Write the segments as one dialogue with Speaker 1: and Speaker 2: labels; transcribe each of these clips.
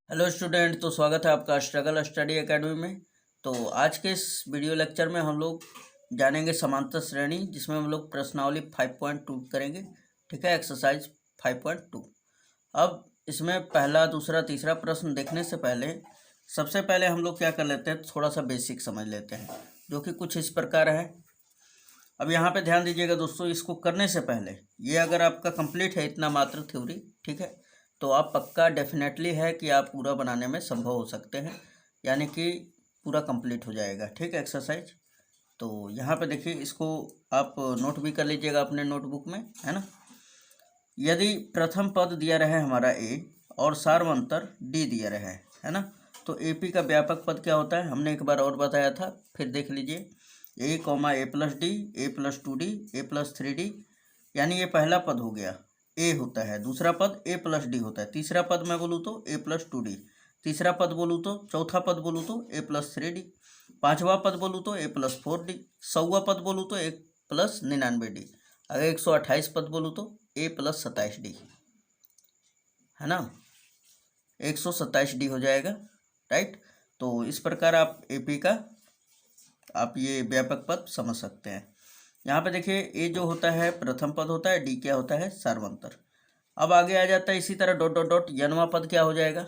Speaker 1: Hello student, तो स्वागत है आपका स्ट्रगल स्टडी एकेडमी में। तो आज के इस वीडियो लेक्चर में हम लोग जानेंगे समांतर श्रेणी, जिसमें हम लोग प्रश्नावली 5.2 करेंगे। ठीक है, एक्सरसाइज 5.2। अब इसमें पहला, दूसरा, तीसरा प्रश्न देखने से पहले सबसे पहले हम लोग क्या कर लेते हैं, थोड़ा सा बेसिक समझ लेते हैं, जो कि कुछ इस प्रकार है। अब यहाँ पे ध्यान दीजिएगा दोस्तों, इसको करने से पहले ये अगर आपका कंप्लीट है इतना मात्र थ्योरी, ठीक है, तो आप पक्का डेफिनेटली है कि आप पूरा बनाने में संभव हो सकते हैं, यानी कि पूरा कंप्लीट हो जाएगा। ठीक है, एक्सरसाइज। तो यहाँ पे देखिए, इसको आप नोट भी कर लीजिएगा अपने नोटबुक में, है ना। यदि प्रथम पद दिया रहे हमारा ए और सार्वंतर डी दिया रहे, है ना, तो एपी का व्यापक पद क्या होता है, हमने एक बार और बताया था, फिर देख लीजिए। ए कॉमा ए प्लस डी, ए प्लस 2D, ए प्लस 3D, यानी ये पहला पद हो गया, ए होता है। दूसरा पद ए प्लस डी होता है। तीसरा पद मैं बोलूँ तो ए प्लस 2D। तीसरा पद बोलूँ तो, चौथा पद बोलूँ तो ए प्लस 3D। पाँचवा पद बोलूँ तो ए प्लस 4D। सौवा पद बोलूँ तो ए प्लस 99D। अगर 128 पद बोलूँ तो ए प्लस 27D, है ना, 127D हो जाएगा। राइट। तो इस प्रकार आप एपी का आप ये व्यापक पद समझ सकते हैं। यहाँ पे देखिए, ए जो होता है प्रथम पद होता है, डी क्या होता है, सार्वंतर। अब आगे आ जाता है इसी तरह डॉट डॉट डॉट, यनवा पद क्या हो जाएगा,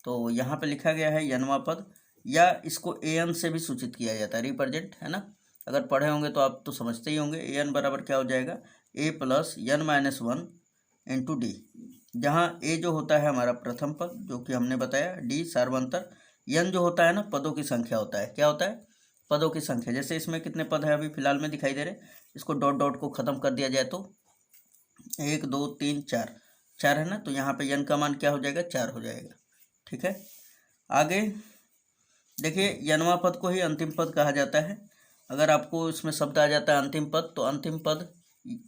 Speaker 1: तो यहाँ पे लिखा गया है यनवा पद, या इसको एन से भी सूचित किया जाता है, रिप्रेजेंट, है ना। अगर पढ़े होंगे तो आप तो समझते ही होंगे। एन बराबर क्या हो जाएगा, A plus N minus 1 into D, जहाँ ए जो होता है हमारा प्रथम पद, जो कि हमने बताया, डी सार्वंतर, एन जो होता है ना पदों की संख्या होता है। क्या होता है, पदों की संख्या। जैसे इसमें कितने पद है अभी फिलहाल में दिखाई दे रहे, इसको डॉट डॉट को खत्म कर दिया जाए तो 1 2 3 4 4 है ना, तो यहाँ पे यन का मान क्या हो जाएगा, 4 हो जाएगा। ठीक है, आगे देखिए, यनवा पद को ही अंतिम पद कहा जाता है। अगर आपको इसमें शब्द आ जाता है अंतिम पद, तो अंतिम पद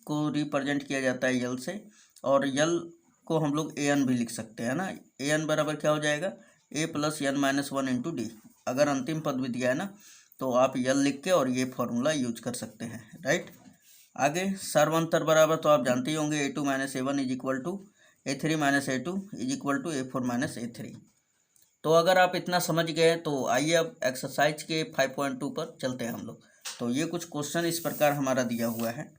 Speaker 1: को रिप्रेजेंट किया जाता है यल से, और यल को हम लोग ए एन भी लिख सकते हैं ना। ए एन बराबर क्या हो जाएगा, A plus N minus 1 into D. अगर अंतिम पद भी दिया है ना, तो आप यल लिख के और ये फॉर्मूला यूज कर सकते हैं। राइट। आगे सार्वंतर बराबर तो आप जानते ही होंगे, A two minus A one is equal to A three minus A two is equal to A four minus A three. तो अगर आप इतना समझ गए तो आइए अब एक्सरसाइज के 5.2 पर चलते हैं हम लोग। तो ये कुछ क्वेश्चन इस प्रकार हमारा दिया हुआ है।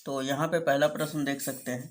Speaker 1: तो यहाँ पे पहला प्रश्न देख सकते हैं,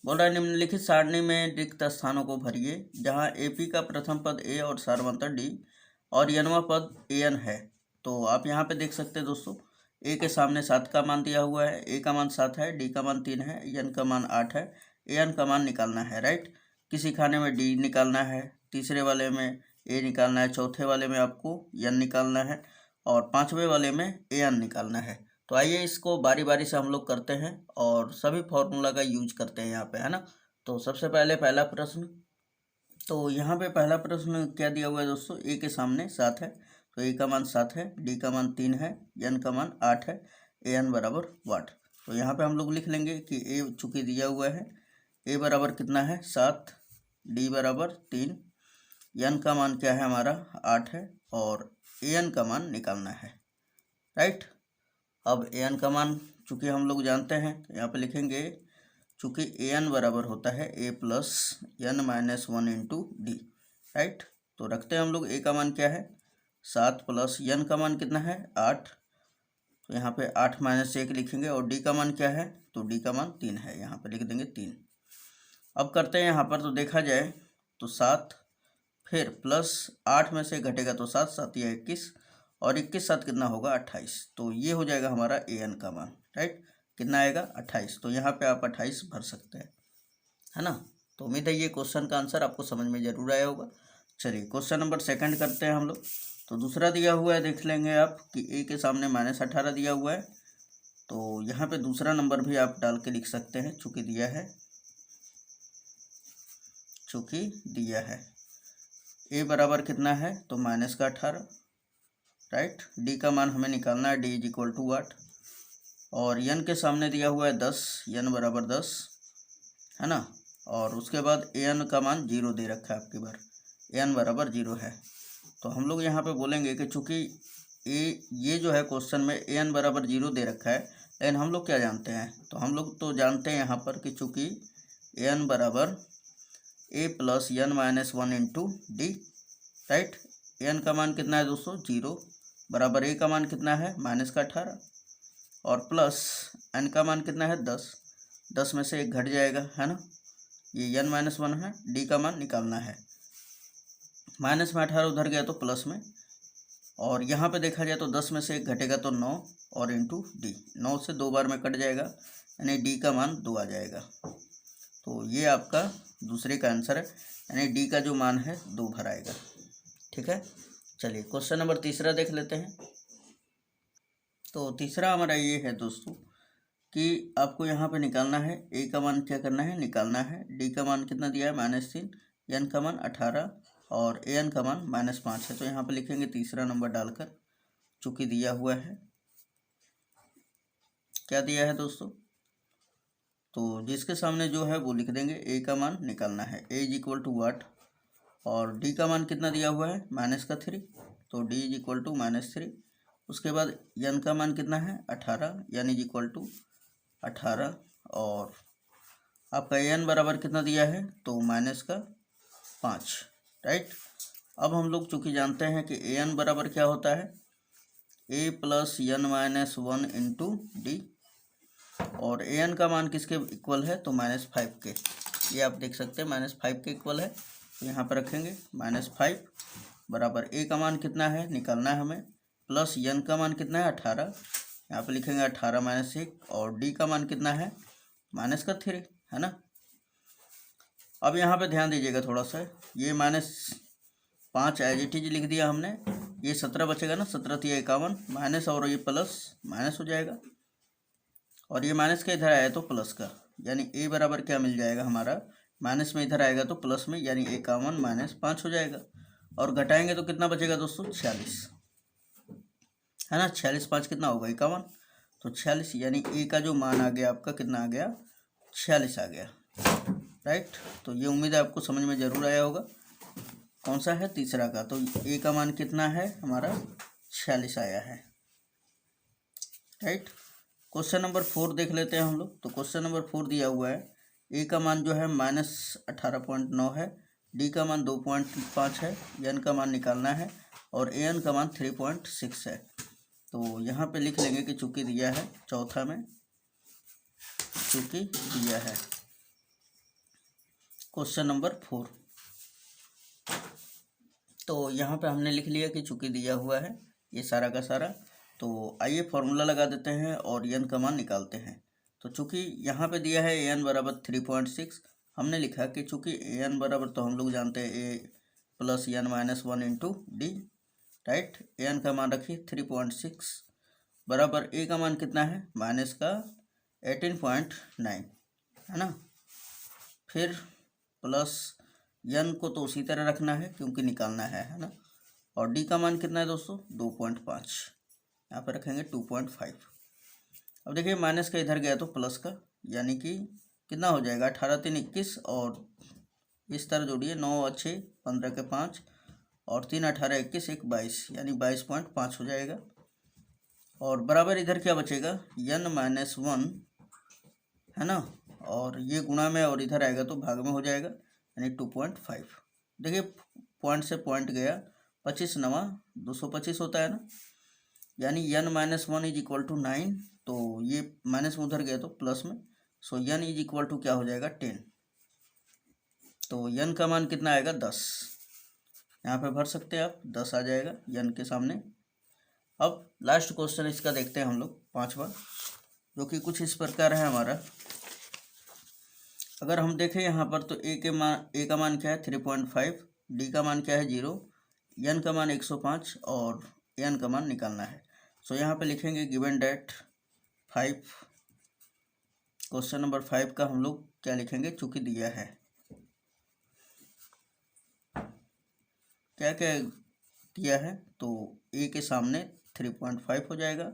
Speaker 1: बोल रहा है निम्नलिखित सारणी में रिक्त स्थानों को भरिए, जहाँ एपी का प्रथम पद ए और सार्वंतर डी और यनवा पद ए एन है। तो आप यहाँ पे देख सकते हैं दोस्तों, ए के सामने 7 का मान दिया हुआ है, ए का मान 7 है, डी का मान 3 है, एन का मान 8 है, ए एन का मान निकालना है। राइट। किसी खाने में डी निकालना है, तीसरे वाले में ए निकालना है, चौथे वाले में आपको एन निकालना है, और पाँचवें वाले में ए एन निकालना है। तो आइए इसको बारी बारी से हम लोग करते हैं और सभी फॉर्मूला का यूज करते हैं यहाँ पे, है ना। तो सबसे पहले पहला प्रश्न, तो यहाँ पे पहला प्रश्न क्या दिया हुआ है दोस्तों, ए के सामने 7 है, तो ए का मान 7 है, डी का मान 3 है, एन का मान 8 है, ए एन बराबर वाट। तो यहाँ पे हम लोग लिख लेंगे कि ए चूँकि दिया हुआ है, ए बराबर कितना है 7, डी बराबर 3, एन का मान क्या है हमारा 8 है, और ए एन का मान निकालना है। राइट। अब ए एन का मान चूँकि हम लोग जानते हैं, तो यहाँ पे लिखेंगे चूँकि ए एन बराबर होता है A plus N minus 1 into D. Right. तो रखते हैं हम लोग, ए का मान क्या है 7 प्लस एन का मान कितना है 8, तो यहाँ पे 8 माइनस 1 लिखेंगे, और डी का मान क्या है, तो डी का मान 3 है, यहाँ पे लिख देंगे 3। अब करते हैं यहाँ पर, तो देखा जाए तो 7 फिर प्लस 8 में से घटेगा तो 7 7 या 21, और 21 7 कितना होगा 28। तो ये हो जाएगा हमारा ए एन का मान। राइट। कितना आएगा 28। तो यहाँ पे आप 28 भर सकते हैं, है ना। तो उम्मीद है ये क्वेश्चन का आंसर आपको समझ में जरूर आया होगा। चलिए क्वेश्चन नंबर 2 करते हैं हम लोग। तो दूसरा दिया हुआ है, देख लेंगे आप कि ए के सामने -18 दिया हुआ है, तो यहाँ पे दूसरा नंबर भी आप डाल के लिख सकते हैं, चूँकि दिया है, चूँकि दिया है। ए बराबर कितना है, तो -18। राइट। डी का मान हमें निकालना है, डी इज इक्वल टू वाट, और एन के सामने दिया हुआ है 10, एन बराबर 10, है ना। और उसके बाद ए एन का मान 0 दे रखा है आपकी बार, एन बराबर 0 है। तो हम लोग यहाँ पे बोलेंगे कि चूँकि ये जो है क्वेश्चन में ए एन बराबर 0 दे रखा है, लेकिन हम लोग क्या जानते हैं, तो हम लोग तो जानते हैं यहाँ पर कि चूँकि ए एन बराबर A plus N minus one into D, right. N का मान कितना है दोस्तों 0, बराबर ए का मान कितना है माइनस का 18, और प्लस एन का मान कितना है 10, 10 में से एक घट जाएगा, है ना। ये एन माइनस वन है, डी का मान निकालना है। माइनस में 18 उधर गया तो प्लस में, और यहाँ पे देखा जाए तो 10 में से एक घटेगा तो 9 और इंटू डी, 9 से 2 बार में कट जाएगा, यानी डी का मान 2 आ जाएगा। तो ये आपका दूसरे का आंसर है, यानी डी का जो मान है 2 भर आएगा। ठीक है, चलिए क्वेश्चन नंबर तीसरा देख लेते हैं। तो तीसरा हमारा ये है दोस्तों कि आपको यहाँ पे निकालना है, ए का मान क्या करना है निकालना है, डी का मान कितना दिया है -3, एन का मान 18 और ए एन का मान -5 है। तो यहाँ पे लिखेंगे तीसरा नंबर डालकर, चूँकि दिया हुआ है, क्या दिया है दोस्तों, तो जिसके सामने जो है वो लिख देंगे, ए का मान निकालना है, ए इज इक्वल टू वाट, और डी का मान कितना दिया हुआ है -3, तो डी इज इक्वल टू -3। उसके बाद एन का मान कितना है 18, एन इज इक्वल टू 18, और आपका एन बराबर कितना दिया है तो -5, राइट। अब हम लोग चूँकि जानते हैं कि ए एन बराबर क्या होता है, A plus N minus one into D, और ए एन का मान किसके इक्वल है तो -5 के, ये आप देख सकते हैं -5 के इक्वल है। तो यहाँ पर रखेंगे -5 बराबर ए का मान कितना है निकालना है हमें, प्लस एन का मान कितना है 18, यहाँ पे लिखेंगे 18 - 1, और डी का मान कितना है -3, है ना। अब यहाँ पे ध्यान दीजिएगा थोड़ा सा, ये -5 एज इट इज लिख दिया हमने, ये 17 बचेगा ना, 17 × 51 माइनस, और ये प्लस माइनस हो जाएगा, और ये माइनस का इधर आया तो प्लस का, यानी ए बराबर क्या मिल जाएगा हमारा, माइनस में इधर आएगा तो प्लस में, यानी 51 - 5 हो जाएगा, और घटाएंगे तो कितना बचेगा दोस्तों 46, है ना। 46 × 5 कितना होगा 51, तो 46, यानी ए का जो मान आ गया आपका कितना आ गया 46 आ गया, राइट। तो ये उम्मीद है आपको समझ में ज़रूर आया होगा, कौन सा है तीसरा का, तो ए का मान कितना है हमारा 46 आया है, राइट। क्वेश्चन नंबर 4 देख लेते हैं हम लोग। तो क्वेश्चन नंबर 4 दिया हुआ है, ए का मान जो है -18.9 है, डी का मान 2.5 है, एन का मान निकालना है, और ए एन का मान 3.6 है। तो यहाँ पे लिख लेंगे कि चूँकि दिया है, चौथा में चूँकि दिया है, क्वेश्चन नंबर 4। तो यहाँ पे हमने लिख लिया कि चूँकि दिया हुआ है ये सारा का सारा। तो आइए फॉर्मूला लगा देते हैं और एन का मान निकालते हैं। तो चूँकि यहाँ पे दिया है एन बराबर 3.6, हमने लिखा कि चूँकि एन बराबर, तो हम लोग जानते हैं A plus N minus one into D, right. N का मान रखिए 3.6 बराबर ए का मान कितना है -18.9, है ना। फिर प्लस एन को तो उसी तरह रखना है क्योंकि निकालना है ना, और डी का मान कितना है दोस्तों 2.5, यहाँ पर रखेंगे 2.5। अब देखिए माइनस का इधर गया तो प्लस का, यानी कि कितना हो जाएगा 18 × 3 = 21, और इस तरह जोड़िए 9 और 6 15 के 5, और 3 18 21 1 22, यानी 22.5 हो जाएगा। और बराबर इधर क्या बचेगा n-1, है ना, और ये गुणा में और इधर आएगा तो भाग में हो जाएगा, यानी 2.5। देखिए पॉइंट से पॉइंट गया, 25 9 225 होता है ना, यानी n-1 = 9, तो ये माइनस में उधर गया तो प्लस में, सो n = क्या हो जाएगा 10। तो n का मान कितना आएगा 10, यहाँ पे भर सकते हैं आप, 10 आ जाएगा n के सामने। अब लास्ट क्वेश्चन इसका देखते हैं हम लोग, 5वां, जो कि कुछ इस प्रकार है हमारा। अगर हम देखें यहाँ पर तो ए का मान क्या है 3.5, डी का मान क्या है 0, एन का मान 105, और एन का मान निकालना है। सो यहाँ पे लिखेंगे गिवन डेट 5, क्वेश्चन नंबर 5 का हम लोग क्या लिखेंगे, चूँकि दिया है क्या क्या दिया है, तो ए के सामने 3.5 हो जाएगा,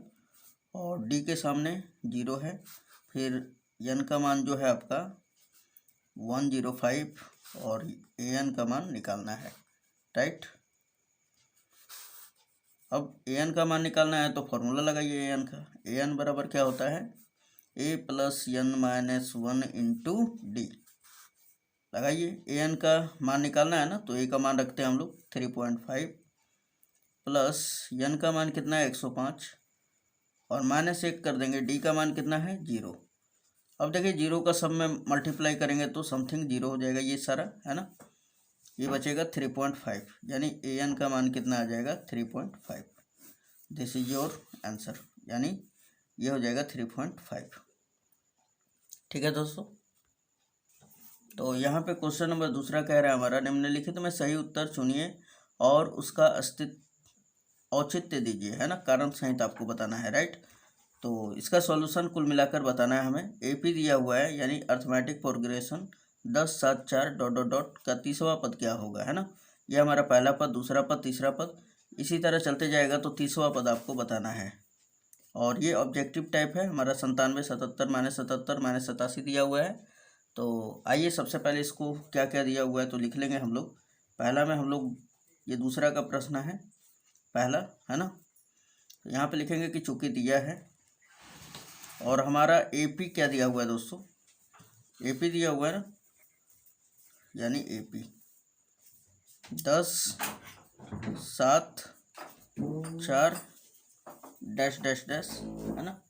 Speaker 1: और डी के सामने 0 है, फिर एन का मान जो है आपका 105, और ए एन का मान निकालना है, राइट। अब ए एन का मान निकालना है तो फॉर्मूला लगाइए ए एन का। ए एन बराबर क्या होता है A plus n - 1 into D, लगाइए। ए एन का मान निकालना है ना, तो ए का मान रखते हैं हम लोग 3.5 प्लस एन का मान कितना है 105 और -1 कर देंगे, डी का मान कितना है 0। अब देखिए 0 का सब में मल्टीप्लाई करेंगे तो समथिंग 0 हो जाएगा ये सारा, है ना। ये बचेगा 3.5, यानी ए एन का मान कितना आ जाएगा 3.5। दिस इज योर आंसर, यानी ये हो जाएगा 3.5। ठीक है दोस्तों, तो यहाँ पे क्वेश्चन नंबर दूसरा कह रहा है हमारा, निम्नलिखित में सही उत्तर चुनिए और उसका औचित्य दीजिए, है ना। कारण सहित आपको बताना है, राइट। तो इसका सॉल्यूशन कुल मिलाकर बताना है हमें। एपी दिया हुआ है, यानी अर्थमेटिक प्रोग्रेशन 10, 7, 4 ... का तीसरा पद क्या होगा, है ना। ये हमारा पहला पद, दूसरा पद, तीसरा पद, इसी तरह चलते जाएगा तो तीसरा पद आपको बताना है। और ये ऑब्जेक्टिव टाइप है हमारा। 97, 77, -77, -87 दिया हुआ है। तो आइए सबसे पहले इसको क्या क्या दिया हुआ है तो लिख लेंगे हम लोग। पहला में हम लोग, ये दूसरा का प्रश्न है पहला, है ना। तो यहाँ पे लिखेंगे कि चूंकि दिया है और हमारा एपी क्या दिया हुआ है दोस्तों, एपी दिया हुआ है ना, यानी एपी 10, 7, 4 ... है ना।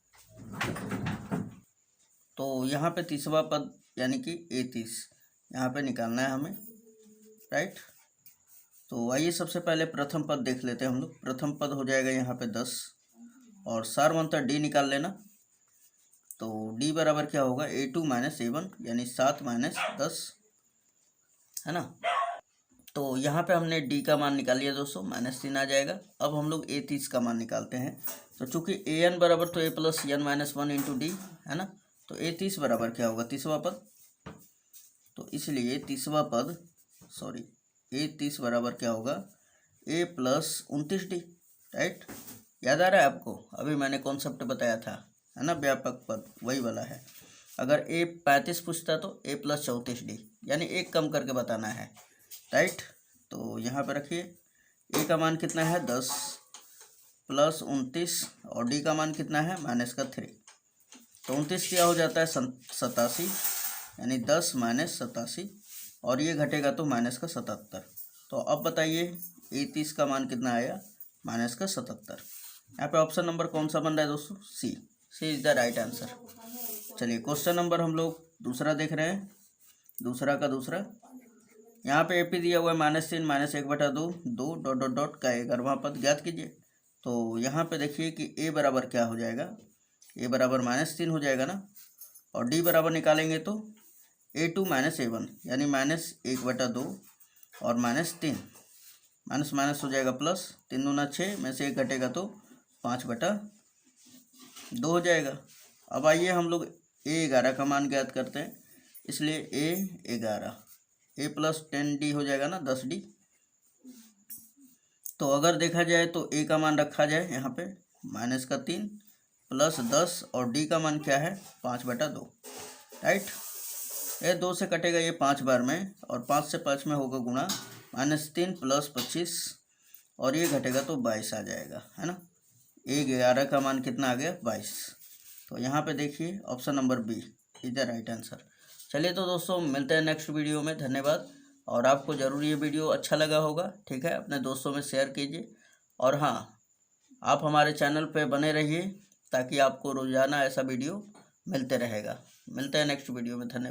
Speaker 1: तो यहाँ पे तीसरा पद यानी कि A30 यहाँ पे निकालना है हमें, राइट। तो आइए सबसे पहले प्रथम पद देख लेते हैं हम लोग। प्रथम पद हो जाएगा यहाँ पे 10 और सारवंतर डी निकाल लेना। तो डी बराबर क्या होगा A2 - A1, यानी 7 - 10, है ना। तो यहाँ पे हमने डी का मान निकाल लिया दोस्तों, -3 आ जाएगा। अब हम लोग A30 का मान निकालते हैं। तो चूंकि an बराबर तो a + n - 1 × d, है ना। तो A30 बराबर क्या होगा तीसरा पद। तो इसलिए तीसरा पद A30 बराबर क्या होगा a + 29d, राइट। याद आ रहा है आपको, अभी मैंने कॉन्सेप्ट बताया था, है ना, व्यापक पद वही वाला है। अगर a 35 पूछता तो a + 34d, यानी एक कम करके बताना है, राइट। तो यहाँ पर रखिए a का मान कितना है 10 + 29 और d का मान कितना है -3। तो 29 क्या हो जाता है 87, यानी 10 - 87 और ये घटेगा तो -77। तो अब बताइए A30 का मान कितना आया -77। यहाँ पे ऑप्शन नंबर कौन सा बन रहा है दोस्तों, सी इज द राइट आंसर। चलिए क्वेश्चन नंबर हम लोग दूसरा देख रहे हैं। दूसरा का दूसरा, यहाँ पे एपी दिया हुआ है -3 - 1/2 2 ... का 11वां पद ज्ञात कीजिए। तो यहाँ पे देखिए कि a बराबर क्या हो जाएगा, a बराबर -3 हो जाएगा ना। और d बराबर निकालेंगे तो A2 - A1, यानी -1/2 और -3, माइनस हो जाएगा प्लस, 3 दूना 6 में से 1 घटेगा तो 5/2 हो जाएगा। अब आइए हम लोग A11 का मान ज्ञात करते हैं, इसलिए A11 a + 10d हो जाएगा ना 10d। तो अगर देखा जाए तो a का मान रखा जाए यहाँ पे -3 + 10 और d का मान क्या है 5/2, राइट। ये 2 से कटेगा ये 5 बार में और 5 से 5 में होगा गुणा, -3 + 25 और ये घटेगा तो 22 आ जाएगा, है ना। A11 का मान कितना आ गया 22। तो यहाँ पे देखिए option number B is the right answer. चलिए तो दोस्तों मिलते हैं नेक्स्ट वीडियो में, धन्यवाद। और आपको ज़रूर ये वीडियो अच्छा लगा होगा, ठीक है, अपने दोस्तों में शेयर कीजिए। और हाँ, आप हमारे चैनल पे बने रहिए ताकि आपको रोज़ाना ऐसा वीडियो मिलते रहेगा। मिलते हैं नेक्स्ट वीडियो में, धन्यवाद।